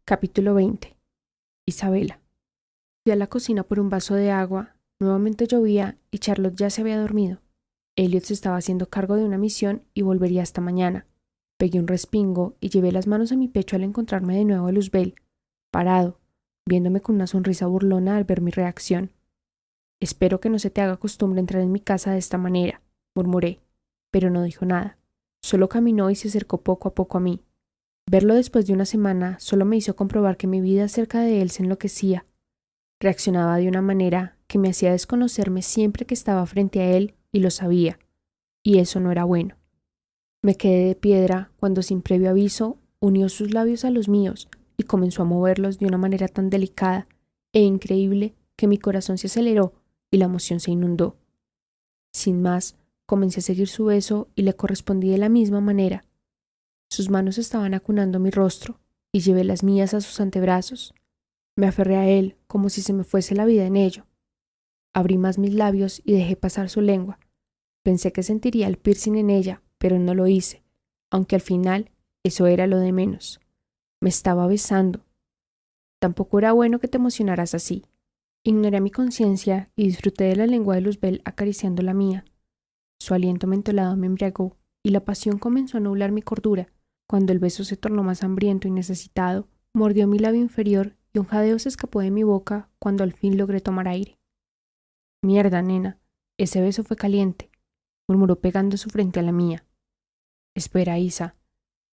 Capítulo 20. Isabela. Fui a la cocina por un vaso de agua. Nuevamente llovía y Charlotte ya se había dormido. Elliot se estaba haciendo cargo de una misión y volvería hasta mañana. Pegué un respingo y llevé las manos a mi pecho al encontrarme de nuevo a Luzbel, parado, viéndome con una sonrisa burlona al ver mi reacción. «Espero que no se te haga costumbre entrar en mi casa de esta manera», murmuré, pero no dijo nada. Solo caminó y se acercó poco a poco a mí. Verlo después de una semana solo me hizo comprobar que mi vida cerca de él se enloquecía. Reaccionaba de una manera que me hacía desconocerme siempre que estaba frente a él y lo sabía, y eso no era bueno. Me quedé de piedra cuando sin previo aviso unió sus labios a los míos y comenzó a moverlos de una manera tan delicada e increíble que mi corazón se aceleró y la emoción se inundó. Sin más, comencé a seguir su beso y le correspondí de la misma manera. Sus manos estaban acunando mi rostro y llevé las mías a sus antebrazos. Me aferré a él como si se me fuese la vida en ello. Abrí más mis labios y dejé pasar su lengua. Pensé que sentiría el piercing en ella, pero no lo hice, aunque al final eso era lo de menos. Me estaba besando. Tampoco era bueno que te emocionaras así. Ignoré mi conciencia y disfruté de la lengua de Luzbel acariciando la mía. Su aliento mentolado me embriagó y la pasión comenzó a nublar mi cordura. Cuando el beso se tornó más hambriento y necesitado, mordió mi labio inferior y un jadeo se escapó de mi boca cuando al fin logré tomar aire. «Mierda, nena, ese beso fue caliente», murmuró pegando su frente a la mía. «Espera, Isa,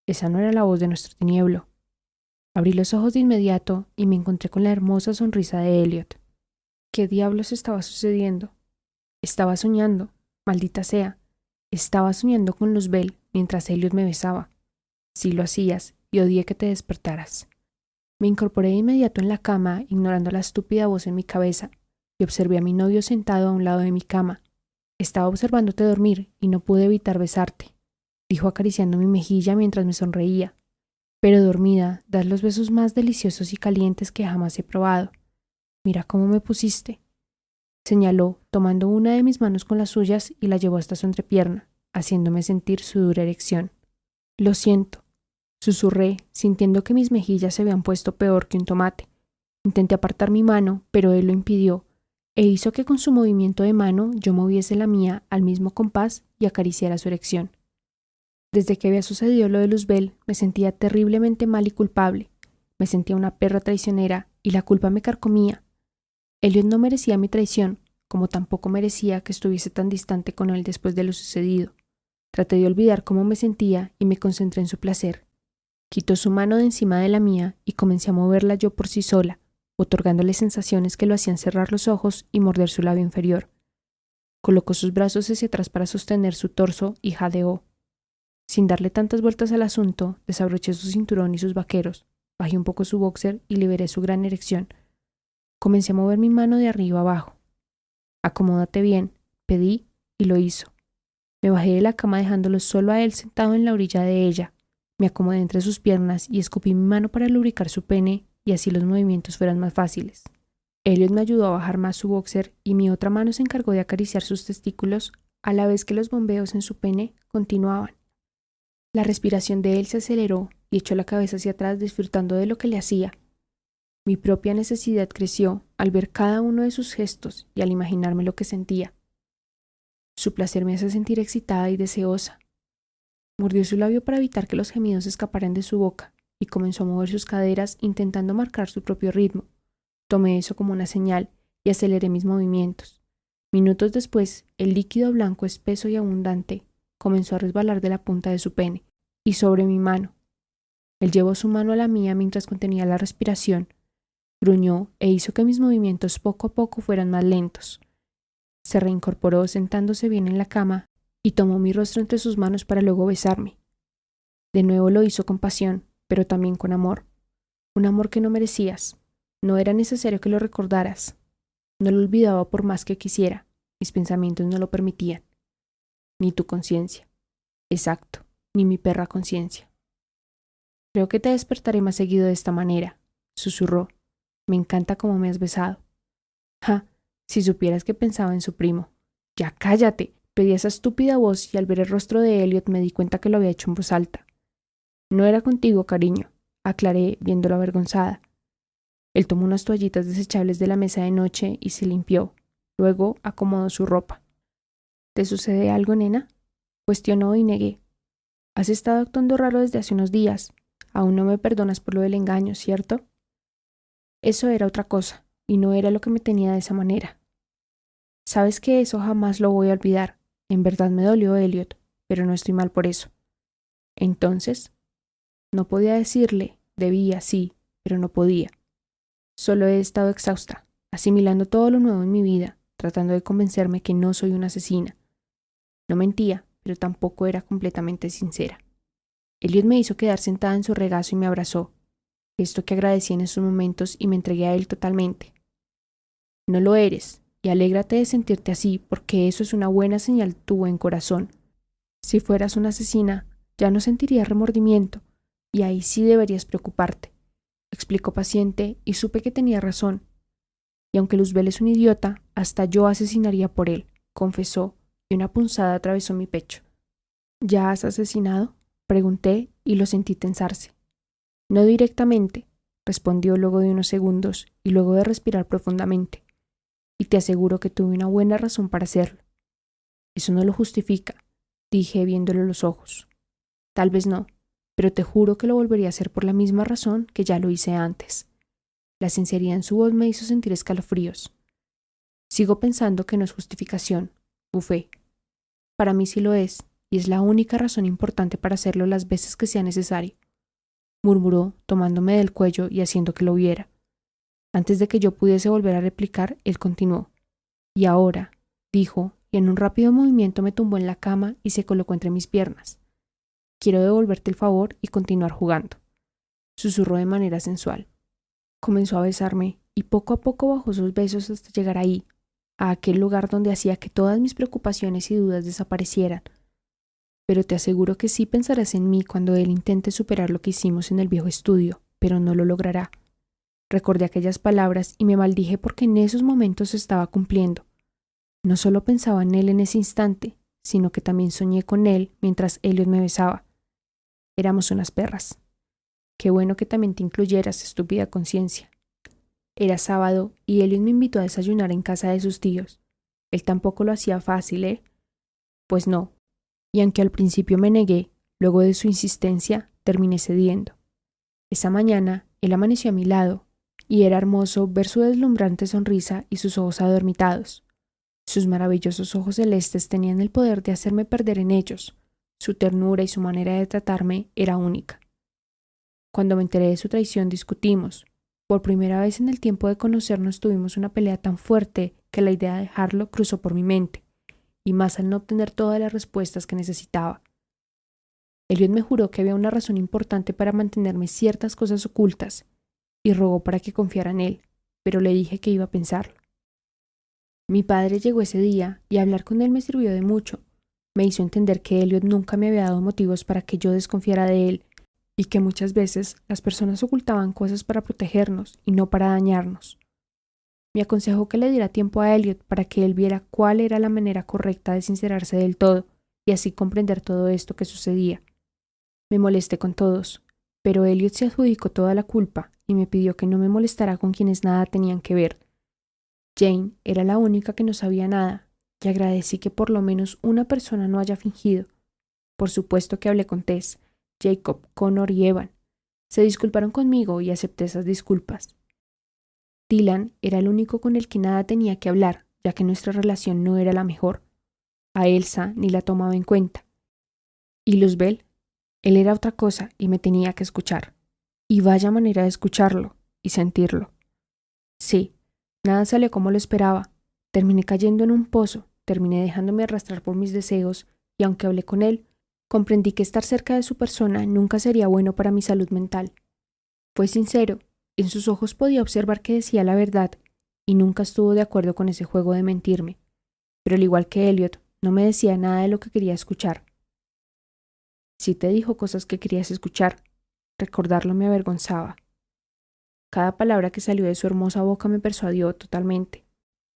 esa no era la voz de nuestro tinieblo». Abrí los ojos de inmediato y me encontré con la hermosa sonrisa de Elliot. ¿Qué diablos estaba sucediendo? Estaba soñando, maldita sea. Estaba soñando con Luzbel mientras Elliot me besaba. Sí lo hacías y odié que te despertaras. Me incorporé de inmediato en la cama, ignorando la estúpida voz en mi cabeza, y observé a mi novio sentado a un lado de mi cama. «Estaba observándote dormir y no pude evitar besarte», dijo acariciando mi mejilla mientras me sonreía. «Pero dormida, das los besos más deliciosos y calientes que jamás he probado. Mira cómo me pusiste», señaló, tomando una de mis manos con las suyas y la llevó hasta su entrepierna, haciéndome sentir su dura erección. «Lo siento», susurré, sintiendo que mis mejillas se habían puesto peor que un tomate. Intenté apartar mi mano, pero él lo impidió, e hizo que con su movimiento de mano yo moviese la mía al mismo compás y acariciara su erección. Desde que había sucedido lo de Luzbel, me sentía terriblemente mal y culpable. Me sentía una perra traicionera y la culpa me carcomía. Elliot no merecía mi traición, como tampoco merecía que estuviese tan distante con él después de lo sucedido. Traté de olvidar cómo me sentía y me concentré en su placer. Quitó su mano de encima de la mía y comencé a moverla yo por sí sola, otorgándole sensaciones que lo hacían cerrar los ojos y morder su labio inferior. Colocó sus brazos hacia atrás para sostener su torso y jadeó. Sin darle tantas vueltas al asunto, desabroché su cinturón y sus vaqueros, bajé un poco su boxer y liberé su gran erección. Comencé a mover mi mano de arriba abajo. «Acomódate bien», pedí, y lo hizo. Me bajé de la cama dejándolo solo a él sentado en la orilla de ella. Me acomodé entre sus piernas y escupí mi mano para lubricar su pene y así los movimientos fueran más fáciles. Elliot me ayudó a bajar más su boxer y mi otra mano se encargó de acariciar sus testículos a la vez que los bombeos en su pene continuaban. La respiración de él se aceleró y echó la cabeza hacia atrás disfrutando de lo que le hacía. Mi propia necesidad creció al ver cada uno de sus gestos y al imaginarme lo que sentía. Su placer me hace sentir excitada y deseosa. Mordió su labio para evitar que los gemidos escaparan de su boca y comenzó a mover sus caderas intentando marcar su propio ritmo. Tomé eso como una señal y aceleré mis movimientos. Minutos después, el líquido blanco espeso y abundante comenzó a resbalar de la punta de su pene y sobre mi mano. Él llevó su mano a la mía mientras contenía la respiración, gruñó e hizo que mis movimientos poco a poco fueran más lentos. Se reincorporó sentándose bien en la cama y tomó mi rostro entre sus manos para luego besarme. De nuevo lo hizo con pasión, pero también con amor. Un amor que no merecías. No era necesario que lo recordaras. No lo olvidaba por más que quisiera. Mis pensamientos no lo permitían. Ni tu conciencia. Exacto, ni mi perra conciencia. «Creo que te despertaré más seguido de esta manera», susurró. «Me encanta cómo me has besado». «Ja, si supieras que pensaba en su primo». «Ya cállate», pedí esa estúpida voz y al ver el rostro de Elliot me di cuenta que lo había hecho en voz alta. «No era contigo, cariño. aclaré viéndolo avergonzada. Él tomó unas toallitas desechables de la mesa de noche y se limpió. Luego acomodó su ropa. ¿Te sucede algo, nena? Cuestionó y negué. Has estado actuando raro desde hace unos días. Aún no me perdonas por lo del engaño, ¿cierto? Eso era otra cosa, y no era lo que me tenía de esa manera. Sabes que eso jamás lo voy a olvidar. En verdad me dolió, Elliot, pero no estoy mal por eso. Entonces, no podía decirle, debía, sí, pero no podía. Solo he estado exhausta, asimilando todo lo nuevo en mi vida, tratando de convencerme que no soy una asesina. No mentía, pero tampoco era completamente sincera. Elliot me hizo quedar sentada en su regazo y me abrazó, gesto que agradecí en esos momentos y me entregué a él totalmente. No lo eres, y alégrate de sentirte así, porque eso es una buena señal de tu buen corazón. Si fueras una asesina, ya no sentirías remordimiento, y ahí sí deberías preocuparte, explicó paciente, y supe que tenía razón. Y aunque Luzbel es un idiota, hasta yo asesinaría por él, confesó, y una punzada atravesó mi pecho. ¿Ya has asesinado? Pregunté, y lo sentí tensarse. No directamente, respondió luego de unos segundos, y luego de respirar profundamente. Y te aseguro que tuve una buena razón para hacerlo. Eso no lo justifica, dije viéndole los ojos. Tal vez no, pero te juro que lo volvería a hacer por la misma razón que ya lo hice antes. La sinceridad en su voz me hizo sentir escalofríos. Sigo pensando que no es justificación, bufé. Para mí sí lo es, y es la única razón importante para hacerlo las veces que sea necesario, murmuró, tomándome del cuello y haciendo que lo viera. Antes de que yo pudiese volver a replicar, él continuó. Y ahora, dijo, y en un rápido movimiento me tumbó en la cama y se colocó entre mis piernas. Quiero devolverte el favor y continuar jugando, susurró de manera sensual. Comenzó a besarme y poco a poco bajó sus besos hasta llegar ahí, a aquel lugar donde hacía que todas mis preocupaciones y dudas desaparecieran. Pero te aseguro que sí pensarás en mí cuando él intente superar lo que hicimos en el viejo estudio, pero no lo logrará. Recordé aquellas palabras y me maldije porque en esos momentos se estaba cumpliendo. No solo pensaba en él en ese instante, sino que también soñé con él mientras Elliot me besaba. Éramos unas perras. Qué bueno que también te incluyeras, estúpida conciencia. Era sábado y Elliot me invitó a desayunar en casa de sus tíos. Él tampoco lo hacía fácil, ¿eh? Pues no. Y aunque al principio me negué, luego de su insistencia, terminé cediendo. Esa mañana, él amaneció a mi lado, y era hermoso ver su deslumbrante sonrisa y sus ojos adormitados. Sus maravillosos ojos celestes tenían el poder de hacerme perder en ellos. Su ternura y su manera de tratarme era única. Cuando me enteré de su traición discutimos. Por primera vez en el tiempo de conocernos tuvimos una pelea tan fuerte que la idea de dejarlo cruzó por mi mente, y más al no obtener todas las respuestas que necesitaba. Elliot me juró que había una razón importante para mantenerme ciertas cosas ocultas, y rogó para que confiara en él, pero le dije que iba a pensarlo. Mi padre llegó ese día y hablar con él me sirvió de mucho. Me hizo entender que Elliot nunca me había dado motivos para que yo desconfiara de él y que muchas veces las personas ocultaban cosas para protegernos y no para dañarnos. Me aconsejó que le diera tiempo a Elliot para que él viera cuál era la manera correcta de sincerarse del todo y así comprender todo esto que sucedía. Me molesté con todos, pero Elliot se adjudicó toda la culpa y me pidió que no me molestara con quienes nada tenían que ver. Jane era la única que no sabía nada, y agradecí que por lo menos una persona no haya fingido. Por supuesto que hablé con Tess, Jacob, Connor y Evan. Se disculparon conmigo y acepté esas disculpas. Dylan era el único con el que nada tenía que hablar, ya que nuestra relación no era la mejor. A Elsa ni la tomaba en cuenta. Y Luzbel, él era otra cosa y me tenía que escuchar. Y vaya manera de escucharlo y sentirlo. Sí. Nada salió como lo esperaba. Terminé cayendo en un pozo, terminé dejándome arrastrar por mis deseos, y aunque hablé con él, comprendí que estar cerca de su persona nunca sería bueno para mi salud mental. Fue sincero, en sus ojos podía observar que decía la verdad, y nunca estuvo de acuerdo con ese juego de mentirme. Pero al igual que Elliot, no me decía nada de lo que quería escuchar. Sí te dijo cosas que querías escuchar. Recordarlo me avergonzaba. Cada palabra que salió de su hermosa boca me persuadió totalmente,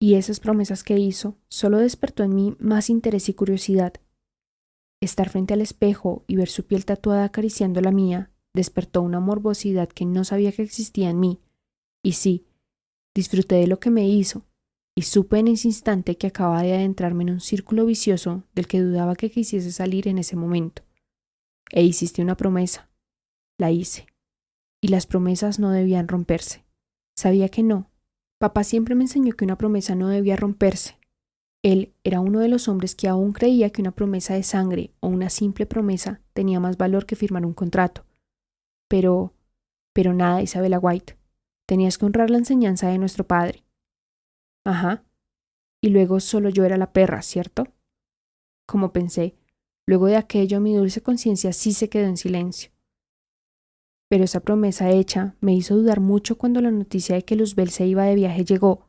y esas promesas que hizo solo despertó en mí más interés y curiosidad. Estar frente al espejo y ver su piel tatuada acariciando la mía despertó una morbosidad que no sabía que existía en mí. Y sí, disfruté de lo que me hizo, y supe en ese instante que acababa de adentrarme en un círculo vicioso del que dudaba que quisiese salir en ese momento. E hiciste una promesa. La hice. Y las promesas no debían romperse. Sabía que no. Papá siempre me enseñó que una promesa no debía romperse. Él era uno de los hombres que aún creía que una promesa de sangre o una simple promesa tenía más valor que firmar un contrato. Pero nada, Isabella White. Tenías que honrar la enseñanza de nuestro padre. Ajá. Y luego solo yo era la perra, ¿cierto? Como pensé, luego de aquello mi dulce conciencia sí se quedó en silencio. Pero esa promesa hecha me hizo dudar mucho cuando la noticia de que Luzbel se iba de viaje llegó,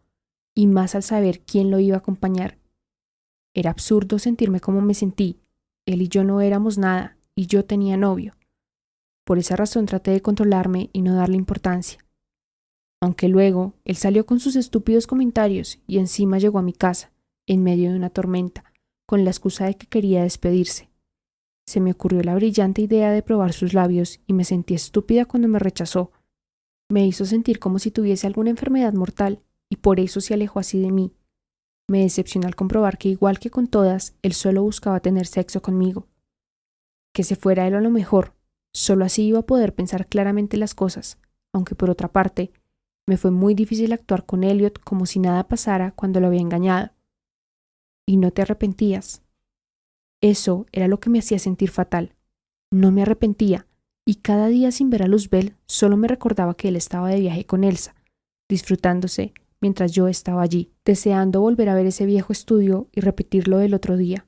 y más al saber quién lo iba a acompañar. Era absurdo sentirme como me sentí. Él y yo no éramos nada, y yo tenía novio. Por esa razón traté de controlarme y no darle importancia. Aunque luego él salió con sus estúpidos comentarios y encima llegó a mi casa, en medio de una tormenta, con la excusa de que quería despedirse. Se me ocurrió la brillante idea de probar sus labios y me sentí estúpida cuando me rechazó. Me hizo sentir como si tuviese alguna enfermedad mortal y por eso se alejó así de mí. Me decepcionó al comprobar que igual que con todas, él solo buscaba tener sexo conmigo. Que se fuera él a lo mejor, solo así iba a poder pensar claramente las cosas, aunque por otra parte, me fue muy difícil actuar con Elliot como si nada pasara cuando lo había engañado. Y no te arrepentías. Eso era lo que me hacía sentir fatal. No me arrepentía, y cada día sin ver a Luzbel solo me recordaba que él estaba de viaje con Elsa, disfrutándose mientras yo estaba allí, deseando volver a ver ese viejo estudio y repetirlo del otro día.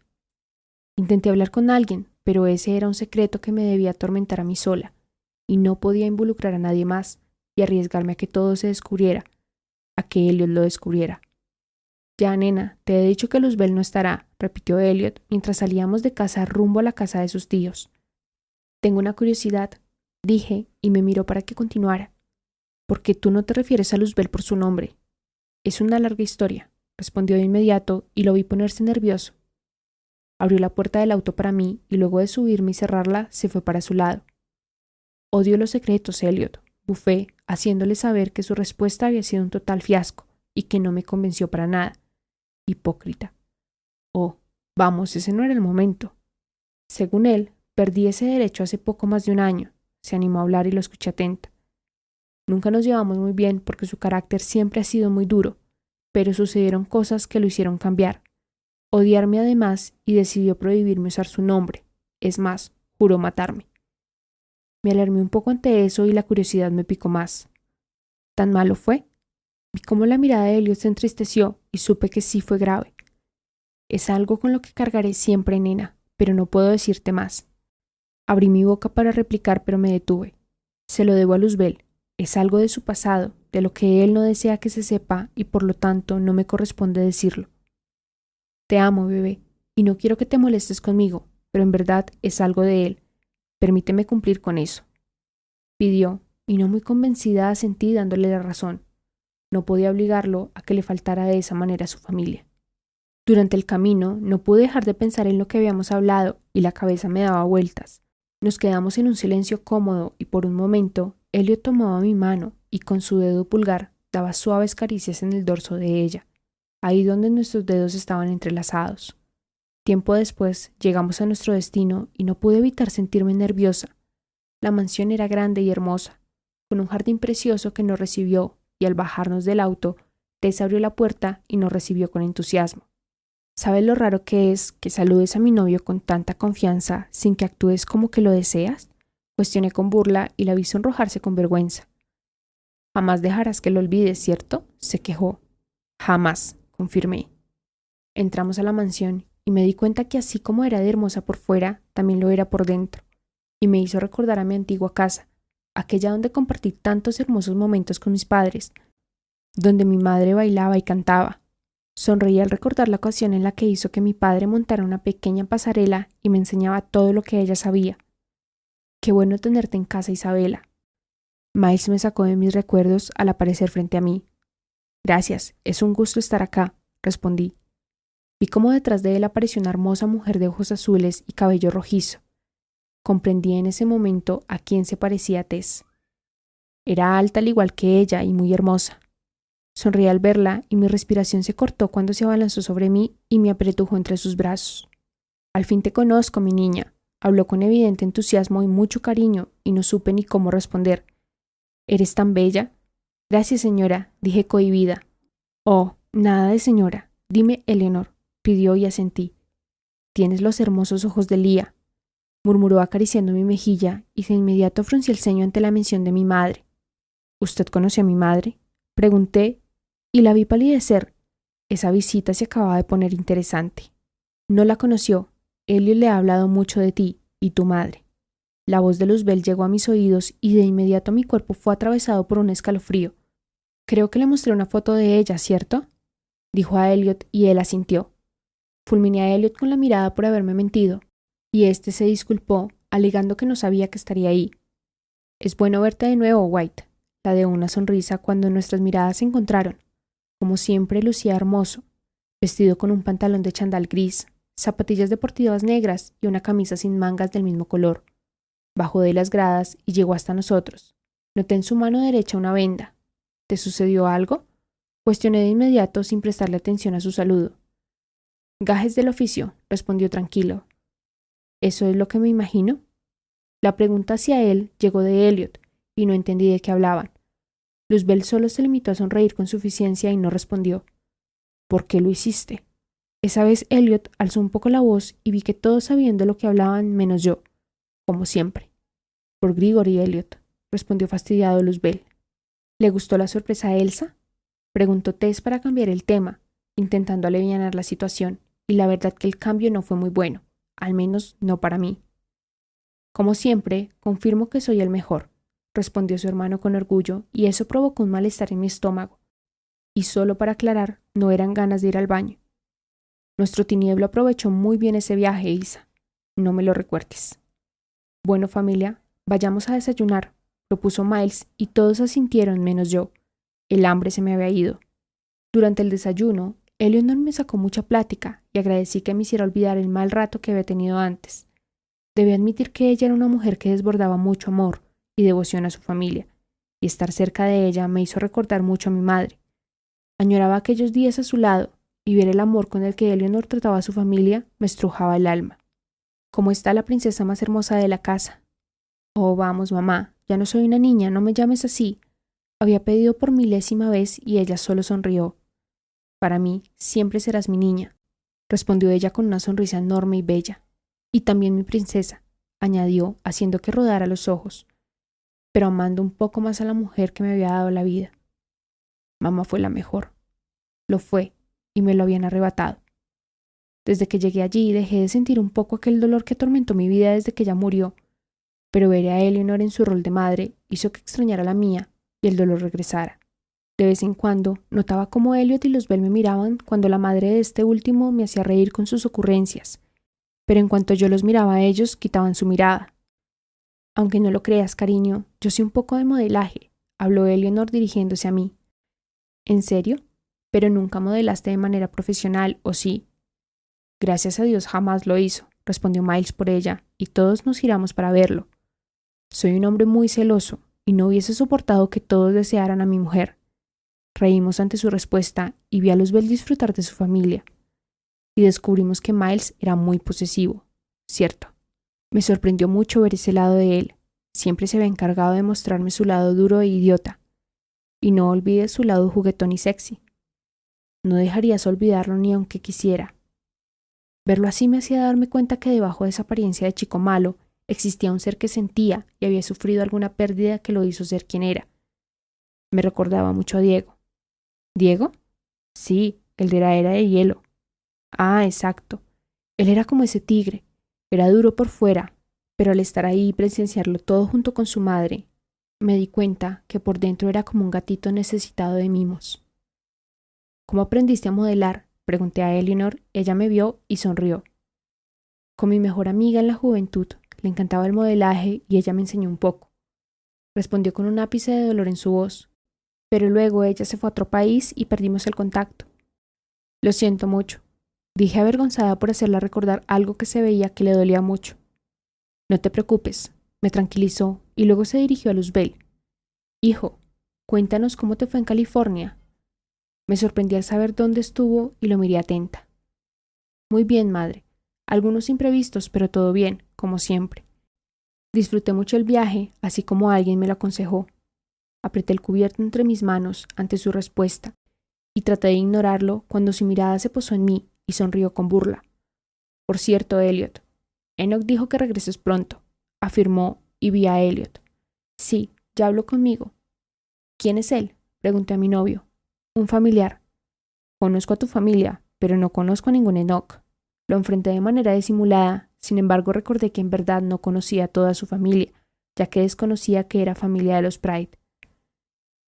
Intenté hablar con alguien, pero ese era un secreto que me debía atormentar a mí sola, y no podía involucrar a nadie más y arriesgarme a que todo se descubriera, a que Elliot lo descubriera. Ya, nena, te he dicho que Luzbel no estará, repitió Elliot mientras salíamos de casa rumbo a la casa de sus tíos. Tengo una curiosidad, dije, y me miró para que continuara. ¿Por qué tú no te refieres a Luzbel por su nombre? Es una larga historia, respondió de inmediato y lo vi ponerse nervioso. Abrió la puerta del auto para mí y luego de subirme y cerrarla se fue para su lado. Odio los secretos, Elliot, bufé, haciéndole saber que su respuesta había sido un total fiasco y que no me convenció para nada. Hipócrita. Oh, vamos, ese no era el momento. Según él, perdí ese derecho hace poco más de un año. Se animó a hablar y lo escuché atenta. Nunca nos llevamos muy bien porque su carácter siempre ha sido muy duro, pero sucedieron cosas que lo hicieron cambiar. Odiarme además y decidió prohibirme usar su nombre. Es más, juró matarme. Me alarmé un poco ante eso y la curiosidad me picó más. ¿Tan malo fue? Vi cómo la mirada de Elliot se entristeció y supe que sí fue grave. Es algo con lo que cargaré siempre, nena, pero no puedo decirte más. Abrí mi boca para replicar, pero me detuve. Se lo debo a Luzbel. Es algo de su pasado, de lo que él no desea que se sepa y por lo tanto no me corresponde decirlo. Te amo, bebé, y no quiero que te molestes conmigo, pero en verdad es algo de él. Permíteme cumplir con eso. Pidió, y no muy convencida asentí dándole la razón. No podía obligarlo a que le faltara de esa manera a su familia. Durante el camino no pude dejar de pensar en lo que habíamos hablado y la cabeza me daba vueltas. Nos quedamos en un silencio cómodo y por un momento Elliot tomaba mi mano y con su dedo pulgar daba suaves caricias en el dorso de ella, ahí donde nuestros dedos estaban entrelazados. Tiempo después llegamos a nuestro destino y no pude evitar sentirme nerviosa. La mansión era grande y hermosa, con un jardín precioso que nos recibió y al bajarnos del auto, Tess abrió la puerta y nos recibió con entusiasmo. ¿Sabes lo raro que es que saludes a mi novio con tanta confianza sin que actúes como que lo deseas? Cuestioné con burla y la vi sonrojarse con vergüenza. Jamás dejarás que lo olvides, ¿cierto? Se quejó. Jamás, confirmé. Entramos a la mansión y me di cuenta que así como era de hermosa por fuera, también lo era por dentro, y me hizo recordar a mi antigua casa, aquella donde compartí tantos hermosos momentos con mis padres, donde mi madre bailaba y cantaba. Sonreí al recordar la ocasión en la que hizo que mi padre montara una pequeña pasarela y me enseñaba todo lo que ella sabía. Qué bueno tenerte en casa, Isabela. Miles me sacó de mis recuerdos al aparecer frente a mí. Gracias, es un gusto estar acá, respondí. Vi cómo detrás de él apareció una hermosa mujer de ojos azules y cabello rojizo. Comprendí en ese momento a quién se parecía Tess. Era alta al igual que ella y muy hermosa. Sonreí al verla y mi respiración se cortó cuando se abalanzó sobre mí y me apretujó entre sus brazos. Al fin te conozco, mi niña, habló con evidente entusiasmo y mucho cariño, y no supe ni cómo responder. ¿Eres tan bella? Gracias, señora, dije cohibida. Oh, nada de señora. Dime, Eleanor, pidió y asentí. Tienes los hermosos ojos de Lía, murmuró acariciando mi mejilla, y de inmediato fruncí el ceño ante la mención de mi madre. ¿Usted conoce a mi madre? Pregunté, y la vi palidecer. Esa visita se acababa de poner interesante. No la conoció. Elliot le ha hablado mucho de ti y tu madre. La voz de Luzbel llegó a mis oídos y de inmediato mi cuerpo fue atravesado por un escalofrío. Creo que le mostré una foto de ella, ¿cierto? Dijo a Elliot y él asintió. Fulminé a Elliot con la mirada por haberme mentido, y éste se disculpó, alegando que no sabía que estaría ahí. Es bueno verte de nuevo, White. La de una sonrisa cuando nuestras miradas se encontraron. Como siempre lucía hermoso, vestido con un pantalón de chandal gris, zapatillas deportivas negras y una camisa sin mangas del mismo color. Bajó de las gradas y llegó hasta nosotros. Noté en su mano derecha una venda. ¿Te sucedió algo? Cuestioné de inmediato sin prestarle atención a su saludo. Gajes del oficio, respondió tranquilo. ¿Eso es lo que me imagino? La pregunta hacia él llegó de Elliot, y no entendí de qué hablaban. Luzbel solo se limitó a sonreír con suficiencia y no respondió. ¿Por qué lo hiciste? Esa vez Elliot alzó un poco la voz y vi que todos sabían de lo que hablaban menos yo, como siempre. Por Grigory, Elliot, respondió fastidiado Luzbel. ¿Le gustó la sorpresa a Elsa? Preguntó Tess para cambiar el tema, intentando alivianar la situación, y la verdad que el cambio no fue muy bueno, al menos no para mí. Como siempre, confirmo que soy el mejor, respondió su hermano con orgullo, y eso provocó un malestar en mi estómago. Y solo para aclarar, no eran ganas de ir al baño. Nuestro tinieblo aprovechó muy bien ese viaje, Isa. No me lo recuerdes. Bueno, familia, vayamos a desayunar, propuso Miles, y todos asintieron menos yo. El hambre se me había ido. Durante el desayuno, Eleanor me sacó mucha plática y agradecí que me hiciera olvidar el mal rato que había tenido antes. Debí admitir que ella era una mujer que desbordaba mucho amor y devoción a su familia, y estar cerca de ella me hizo recordar mucho a mi madre. Añoraba aquellos días a su lado, y ver el amor con el que Eleanor trataba a su familia me estrujaba el alma. ¿Cómo está la princesa más hermosa de la casa? Oh, vamos, mamá, ya no soy una niña, no me llames así. Había pedido por milésima vez y ella solo sonrió. Para mí, siempre serás mi niña, respondió ella con una sonrisa enorme y bella. Y también mi princesa, añadió, haciendo que rodara los ojos, pero amando un poco más a la mujer que me había dado la vida. Mamá fue la mejor. Lo fue, y me lo habían arrebatado. Desde que llegué allí dejé de sentir un poco aquel dolor que atormentó mi vida desde que ella murió, pero ver a Eleanor en su rol de madre hizo que extrañara la mía y el dolor regresara. De vez en cuando notaba cómo Elliot y Luzbel me miraban cuando la madre de este último me hacía reír con sus ocurrencias, pero en cuanto yo los miraba a ellos quitaban su mirada. Aunque no lo creas, cariño, yo sé un poco de modelaje, habló Eleanor dirigiéndose a mí. ¿En serio? Pero nunca modelaste de manera profesional, ¿o sí? Gracias a Dios jamás lo hizo, respondió Miles por ella, y todos nos giramos para verlo. Soy un hombre muy celoso, y no hubiese soportado que todos desearan a mi mujer. Reímos ante su respuesta y vi a Luzbel disfrutar de su familia. Y descubrimos que Miles era muy posesivo, cierto. Me sorprendió mucho ver ese lado de él. Siempre se había encargado de mostrarme su lado duro e idiota. Y no olvides su lado juguetón y sexy. No dejarías olvidarlo ni aunque quisiera. Verlo así me hacía darme cuenta que debajo de esa apariencia de chico malo existía un ser que sentía y había sufrido alguna pérdida que lo hizo ser quien era. Me recordaba mucho a Diego. ¿Diego? Sí, el de la era de hielo. Ah, exacto. Él era como ese tigre. Era duro por fuera, pero al estar ahí y presenciarlo todo junto con su madre, me di cuenta que por dentro era como un gatito necesitado de mimos. ¿Cómo aprendiste a modelar? Pregunté a Eleanor. Ella me vio y sonrió. Con mi mejor amiga en la juventud. Le encantaba el modelaje y ella me enseñó un poco. Respondió con un ápice de dolor en su voz. Pero luego ella se fue a otro país y perdimos el contacto. Lo siento mucho, dije avergonzada por hacerla recordar algo que se veía que le dolía mucho. No te preocupes, me tranquilizó y luego se dirigió a Luzbel. Hijo, cuéntanos cómo te fue en California. Me sorprendí al saber dónde estuvo y lo miré atenta. Muy bien, madre. Algunos imprevistos, pero todo bien, como siempre. Disfruté mucho el viaje, así como alguien me lo aconsejó. Apreté el cubierto entre mis manos ante su respuesta y traté de ignorarlo cuando su mirada se posó en mí y sonrió con burla. Por cierto, Elliot, Enoch dijo que regreses pronto, afirmó y vi a Elliot. Sí, ya habló conmigo. ¿Quién es él? Pregunté a mi novio. Un familiar. Conozco a tu familia, pero no conozco a ningún Enoch. Lo enfrenté de manera disimulada, sin embargo recordé que en verdad no conocía a toda su familia, ya que desconocía que era familia de los Pride.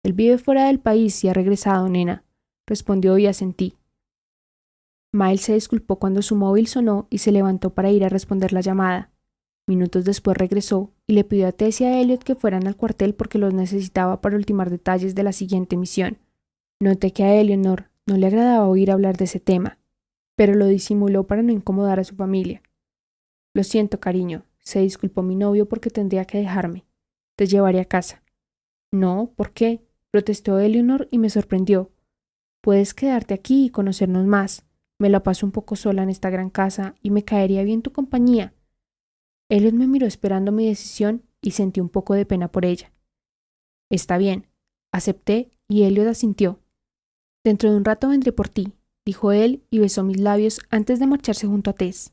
Él vive fuera del país y ha regresado, nena, respondió y asentí. Miles se disculpó cuando su móvil sonó y se levantó para ir a responder la llamada. Minutos después regresó y le pidió a Tess y a Elliot que fueran al cuartel porque los necesitaba para ultimar detalles de la siguiente misión. Noté que a Eleanor no le agradaba oír hablar de ese tema, pero lo disimuló para no incomodar a su familia. Lo siento, cariño, se disculpó mi novio porque tendría que dejarme. Te llevaré a casa. No, ¿por qué? Protestó Eleanor y me sorprendió. Puedes quedarte aquí y conocernos más. Me la paso un poco sola en esta gran casa y me caería bien tu compañía. Elliot me miró esperando mi decisión y sentí un poco de pena por ella. Está bien, acepté y Elliot asintió. Dentro de un rato vendré por ti, dijo él y besó mis labios antes de marcharse junto a Tess.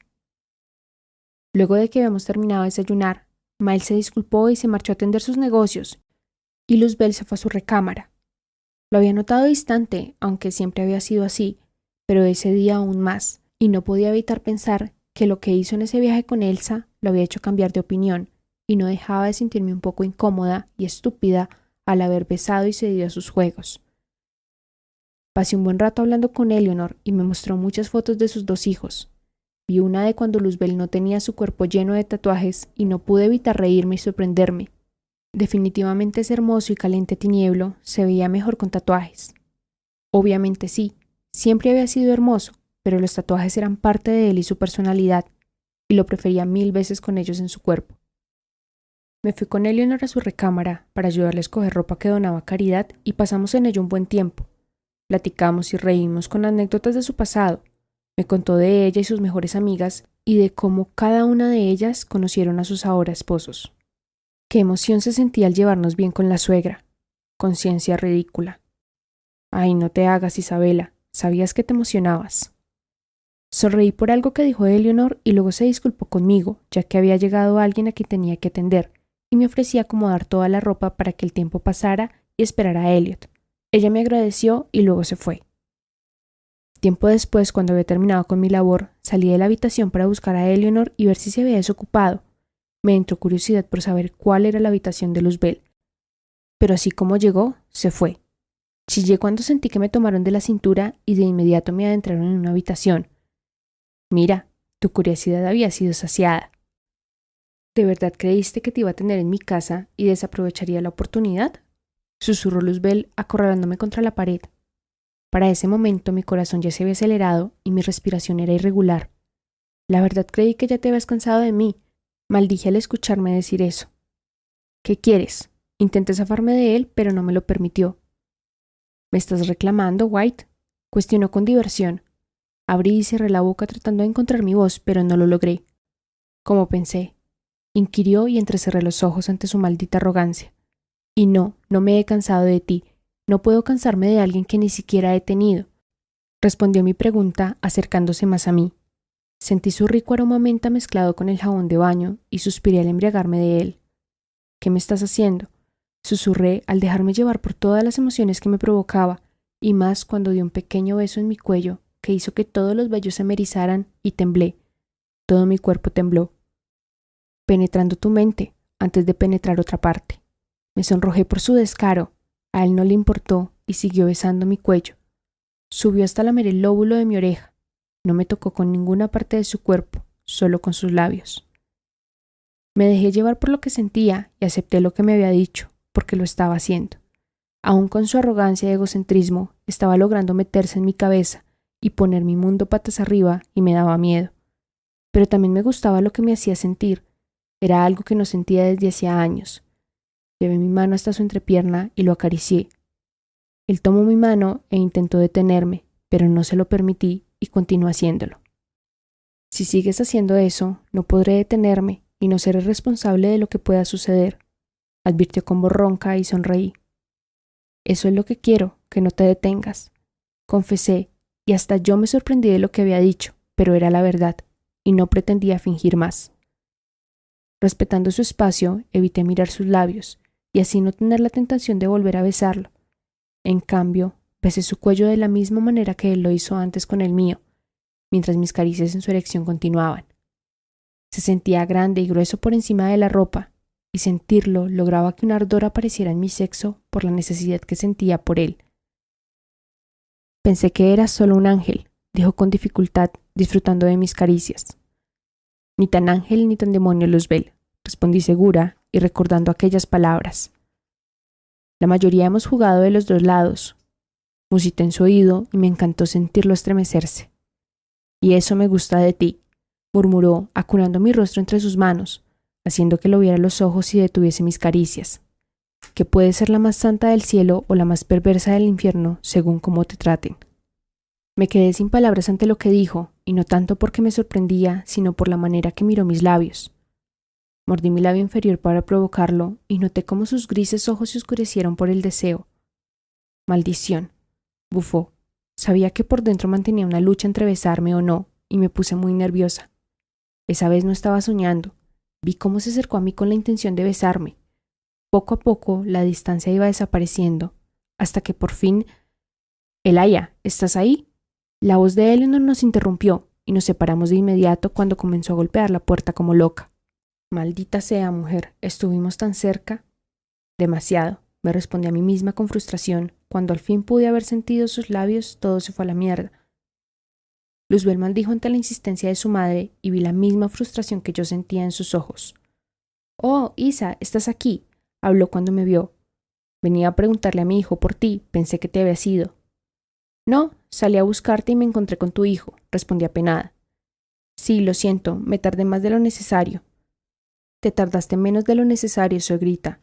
Luego de que habíamos terminado de desayunar, Miles se disculpó y se marchó a atender sus negocios, y Luzbel se fue a su recámara. Lo había notado distante, aunque siempre había sido así, pero ese día aún más, y no podía evitar pensar que lo que hizo en ese viaje con Elsa lo había hecho cambiar de opinión, y no dejaba de sentirme un poco incómoda y estúpida al haber besado y cedido a sus juegos. Pasé un buen rato hablando con Eleanor y me mostró muchas fotos de sus dos hijos. Vi una de cuando Luzbel no tenía su cuerpo lleno de tatuajes y no pude evitar reírme y sorprenderme. Definitivamente ese hermoso y caliente tinieblo se veía mejor con tatuajes. Obviamente sí, siempre había sido hermoso, pero los tatuajes eran parte de él y su personalidad, y lo prefería 1000 veces con ellos en su cuerpo. Me fui con Eleanor a su recámara para ayudarle a escoger ropa que donaba Caridad y pasamos en ello un buen tiempo. Platicamos y reímos con anécdotas de su pasado. Me contó de ella y sus mejores amigas y de cómo cada una de ellas conocieron a sus ahora esposos. Qué emoción se sentía al llevarnos bien con la suegra. Conciencia ridícula. Ay, no te hagas, Isabela. Sabías que te emocionabas. Sonreí por algo que dijo Eleanor y luego se disculpó conmigo, ya que había llegado alguien a quien tenía que atender, y me ofrecía acomodar toda la ropa para que el tiempo pasara y esperar a Elliot. Ella me agradeció y luego se fue. Tiempo después, cuando había terminado con mi labor, salí de la habitación para buscar a Eleanor y ver si se había desocupado. Me entró curiosidad por saber cuál era la habitación de Luzbel. Pero así como llegó, se fue. Chillé cuando sentí que me tomaron de la cintura y de inmediato me adentraron en una habitación. Mira, tu curiosidad había sido saciada. ¿De verdad creíste que te iba a tener en mi casa y desaprovecharía la oportunidad? Susurró Luzbel acorralándome contra la pared. Para ese momento mi corazón ya se había acelerado y mi respiración era irregular. La verdad creí que ya te habías cansado de mí, maldije al escucharme decir eso. ¿Qué quieres? Intenté zafarme de él, pero no me lo permitió. ¿Me estás reclamando, White? Cuestionó con diversión. Abrí y cerré la boca tratando de encontrar mi voz, pero no lo logré. Como pensé, inquirió y entrecerré los ojos ante su maldita arrogancia. Y no me he cansado de ti. No puedo cansarme de alguien que ni siquiera he tenido. Respondió mi pregunta acercándose más a mí. Sentí su rico aroma a menta mezclado con el jabón de baño y suspiré al embriagarme de él. ¿Qué me estás haciendo? Susurré al dejarme llevar por todas las emociones que me provocaba, y más cuando dio un pequeño beso en mi cuello que hizo que todos los vellos se me erizaran y temblé. Todo mi cuerpo tembló. Penetrando tu mente antes de penetrar otra parte. Me sonrojé por su descaro. A él no le importó y siguió besando mi cuello. Subió hasta lamer el lóbulo de mi oreja. No me tocó con ninguna parte de su cuerpo, solo con sus labios. Me dejé llevar por lo que sentía y acepté lo que me había dicho, porque lo estaba haciendo. Aún con su arrogancia y egocentrismo, estaba logrando meterse en mi cabeza y poner mi mundo patas arriba y me daba miedo. Pero también me gustaba lo que me hacía sentir. Era algo que no sentía desde hacía años. Llevé mi mano hasta su entrepierna y lo acaricié. Él tomó mi mano e intentó detenerme, pero no se lo permití y continuó haciéndolo. Si sigues haciendo eso, no podré detenerme y no seré responsable de lo que pueda suceder, advirtió con voz ronca y sonreí. Eso es lo que quiero, que no te detengas, confesé, y hasta yo me sorprendí de lo que había dicho, pero era la verdad, y no pretendía fingir más. Respetando su espacio, evité mirar sus labios, y así no tener la tentación de volver a besarlo. En cambio, besé su cuello de la misma manera que él lo hizo antes con el mío, mientras mis caricias en su erección continuaban. Se sentía grande y grueso por encima de la ropa, y sentirlo lograba que un ardor apareciera en mi sexo por la necesidad que sentía por él. Pensé que era solo un ángel, dijo con dificultad, disfrutando de mis caricias. Ni tan ángel ni tan demonio, Luzbel, respondí segura y recordando aquellas palabras. La mayoría hemos jugado de los dos lados. Musité en su oído y me encantó sentirlo estremecerse. Y eso me gusta de ti, murmuró, acunando mi rostro entre sus manos, haciendo que lo viera a los ojos y detuviese mis caricias, que puede ser la más santa del cielo o la más perversa del infierno, según cómo te traten. Me quedé sin palabras ante lo que dijo, y no tanto porque me sorprendía, sino por la manera que miró mis labios. Mordí mi labio inferior para provocarlo, y noté cómo sus grises ojos se oscurecieron por el deseo. Maldición, bufó. Sabía que por dentro mantenía una lucha entre besarme o no, y me puse muy nerviosa. Esa vez no estaba soñando. Vi cómo se acercó a mí con la intención de besarme. Poco a poco la distancia iba desapareciendo, hasta que por fin... «Elaya, ¿estás ahí?» La voz de Eleanor nos interrumpió, y nos separamos de inmediato cuando comenzó a golpear la puerta como loca. «Maldita sea, mujer, ¿estuvimos tan cerca?» «Demasiado», me respondí a mí misma con frustración. Cuando al fin pude haber sentido sus labios, todo se fue a la mierda. Luzbel maldijo ante la insistencia de su madre y vi la misma frustración que yo sentía en sus ojos. «Oh, Isa, ¿estás aquí?» habló cuando me vio. «Venía a preguntarle a mi hijo por ti, pensé que te habías ido». «No, salí a buscarte y me encontré con tu hijo», respondí apenada. «Sí, lo siento, me tardé más de lo necesario». «Te tardaste menos de lo necesario, suegrita.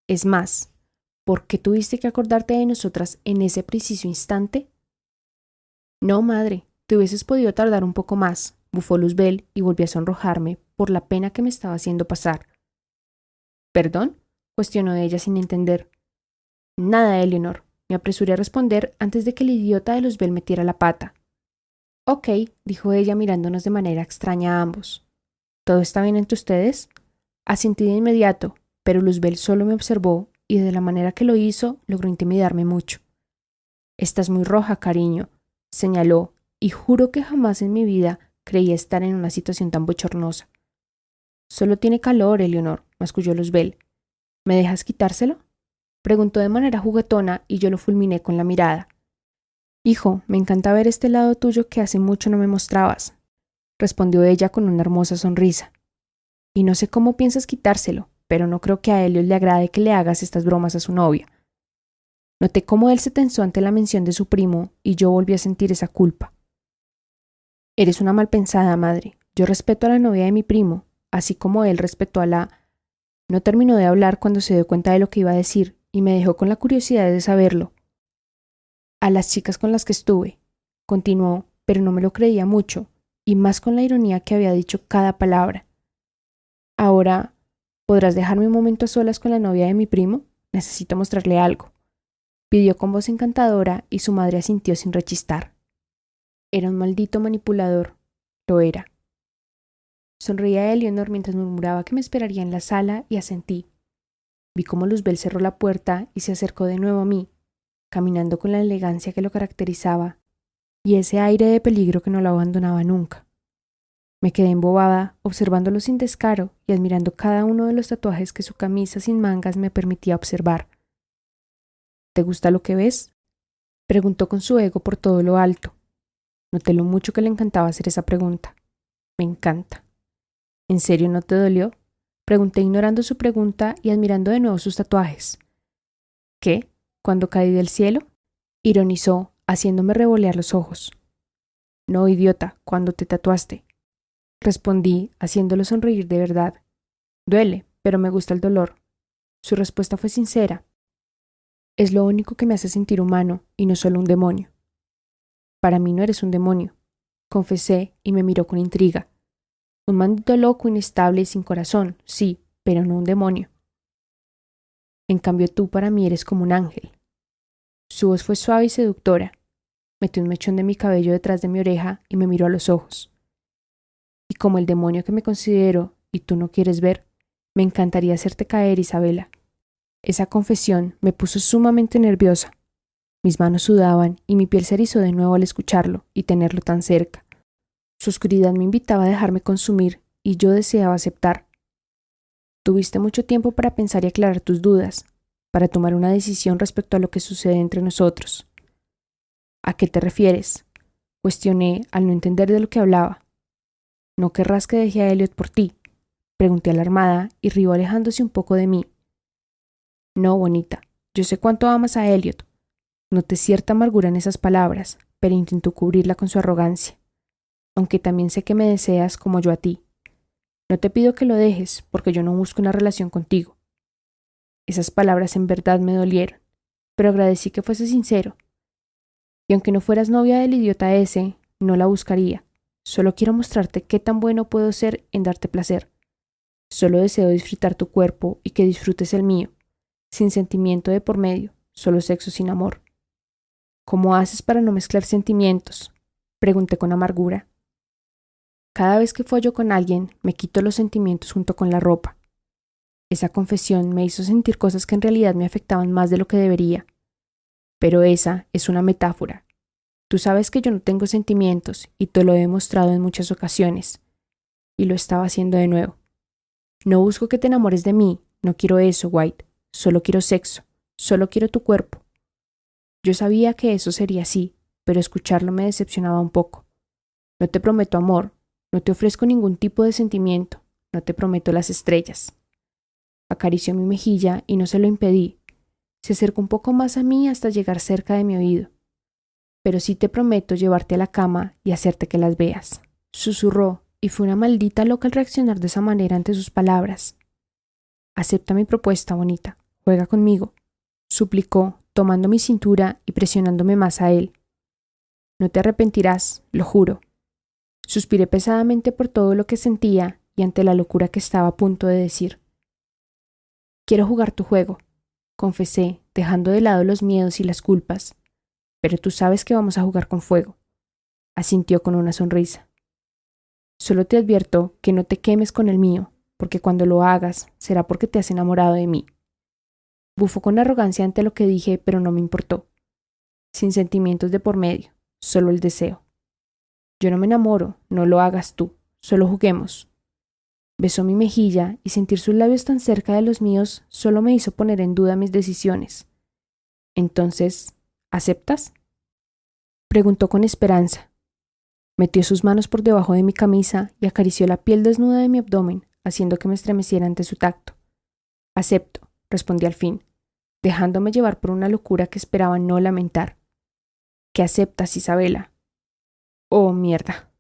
Es más, ¿por qué tuviste que acordarte de nosotras en ese preciso instante?» «No, madre, te hubieses podido tardar un poco más», bufó Luzbel y volvió a sonrojarme por la pena que me estaba haciendo pasar. «¿Perdón?», cuestionó ella sin entender. «Nada, Eleanor», me apresuré a responder antes de que el idiota de Luzbel metiera la pata. «Ok», dijo ella mirándonos de manera extraña a ambos. «¿Todo está bien entre ustedes?» Asentí de inmediato, pero Luzbel solo me observó y de la manera que lo hizo logró intimidarme mucho. «Estás muy roja, cariño», señaló, y juro que jamás en mi vida creía estar en una situación tan bochornosa. «Solo tiene calor, Eleanor», masculló Luzbel. «¿Me dejas quitárselo?», preguntó de manera juguetona y yo lo fulminé con la mirada. «Hijo, me encanta ver este lado tuyo que hace mucho no me mostrabas», respondió ella con una hermosa sonrisa. «Y no sé cómo piensas quitárselo, pero no creo que a Elliot le agrade que le hagas estas bromas a su novia». Noté cómo él se tensó ante la mención de su primo y yo volví a sentir esa culpa. «Eres una malpensada, madre. Yo respeto a la novia de mi primo, así como él respetó a la...». No terminó de hablar cuando se dio cuenta de lo que iba a decir y me dejó con la curiosidad de saberlo. «A las chicas con las que estuve», continuó, pero no me lo creía mucho, y más con la ironía que había dicho cada palabra. «Ahora, ¿podrás dejarme un momento a solas con la novia de mi primo? Necesito mostrarle algo», pidió con voz encantadora y su madre asintió sin rechistar. Era un maldito manipulador. Lo era. Sonreía a Eleanor mientras murmuraba que me esperaría en la sala y asentí. Vi cómo Luzbel cerró la puerta y se acercó de nuevo a mí, caminando con la elegancia que lo caracterizaba y ese aire de peligro que no lo abandonaba nunca. Me quedé embobada, observándolo sin descaro y admirando cada uno de los tatuajes que su camisa sin mangas me permitía observar. «¿Te gusta lo que ves?», preguntó con su ego por todo lo alto. Noté lo mucho que le encantaba hacer esa pregunta. «Me encanta». «¿En serio no te dolió?», pregunté ignorando su pregunta y admirando de nuevo sus tatuajes. «¿Qué? ¿Cuando caí del cielo?», ironizó, haciéndome revolear los ojos. «No, idiota, cuando te tatuaste», respondí, haciéndolo sonreír de verdad. Duele, pero me gusta el dolor. Su respuesta fue sincera. Es lo único que me hace sentir humano y no solo un demonio. Para mí no eres un demonio, confesé y me miró con intriga. Un maldito loco, inestable y sin corazón, sí, pero no un demonio. En cambio tú para mí eres como un ángel. Su voz fue suave y seductora. Metió un mechón de mi cabello detrás de mi oreja y me miró a los ojos. Y como el demonio que me considero y tú no quieres ver, me encantaría hacerte caer, Isabela. Esa confesión me puso sumamente nerviosa. Mis manos sudaban y mi piel se erizó de nuevo al escucharlo y tenerlo tan cerca. Su oscuridad me invitaba a dejarme consumir y yo deseaba aceptar. Tuviste mucho tiempo para pensar y aclarar tus dudas, para tomar una decisión respecto a lo que sucede entre nosotros. ¿A qué te refieres? Cuestioné al no entender de lo que hablaba. ¿No querrás que deje a Elliot por ti? Pregunté alarmada y rió alejándose un poco de mí. No, bonita, yo sé cuánto amas a Elliot. Noté cierta amargura en esas palabras, pero intentó cubrirla con su arrogancia. Aunque también sé que me deseas como yo a ti. No te pido que lo dejes, porque yo no busco una relación contigo. Esas palabras en verdad me dolieron, pero agradecí que fuese sincero. Y aunque no fueras novia del idiota ese, no la buscaría. Solo quiero mostrarte qué tan bueno puedo ser en darte placer. Solo deseo disfrutar tu cuerpo y que disfrutes el mío, sin sentimiento de por medio, solo sexo sin amor. ¿Cómo haces para no mezclar sentimientos? Pregunté con amargura. Cada vez que follo con alguien, me quito los sentimientos junto con la ropa. Esa confesión me hizo sentir cosas que en realidad me afectaban más de lo que debería. Pero esa es una metáfora. Tú sabes que yo no tengo sentimientos y te lo he demostrado en muchas ocasiones. Y lo estaba haciendo de nuevo. No busco que te enamores de mí, no quiero eso, White. Solo quiero sexo, solo quiero tu cuerpo. Yo sabía que eso sería así, pero escucharlo me decepcionaba un poco. No te prometo amor, no te ofrezco ningún tipo de sentimiento, no te prometo las estrellas. Acarició mi mejilla y no se lo impedí. Se acercó un poco más a mí hasta llegar cerca de mi oído. Pero sí te prometo llevarte a la cama y hacerte que las veas. Susurró, y fue una maldita loca al reaccionar de esa manera ante sus palabras. Acepta mi propuesta, bonita. Juega conmigo, suplicó, tomando mi cintura y presionándome más a él. No te arrepentirás, lo juro. Suspiré pesadamente por todo lo que sentía y ante la locura que estaba a punto de decir. Quiero jugar tu juego, confesé, dejando de lado los miedos y las culpas. Pero tú sabes que vamos a jugar con fuego. Asintió con una sonrisa. Solo te advierto que no te quemes con el mío, porque cuando lo hagas será porque te has enamorado de mí. Bufó con arrogancia ante lo que dije, pero no me importó. Sin sentimientos de por medio, solo el deseo. Yo no me enamoro, no lo hagas tú, solo juguemos. Besó mi mejilla y sentir sus labios tan cerca de los míos solo me hizo poner en duda mis decisiones. Entonces, ¿aceptas? Preguntó con esperanza. Metió sus manos por debajo de mi camisa y acarició la piel desnuda de mi abdomen, haciendo que me estremeciera ante su tacto. Acepto, respondí al fin, dejándome llevar por una locura que esperaba no lamentar. ¿Qué aceptas, Isabela? Oh, mierda.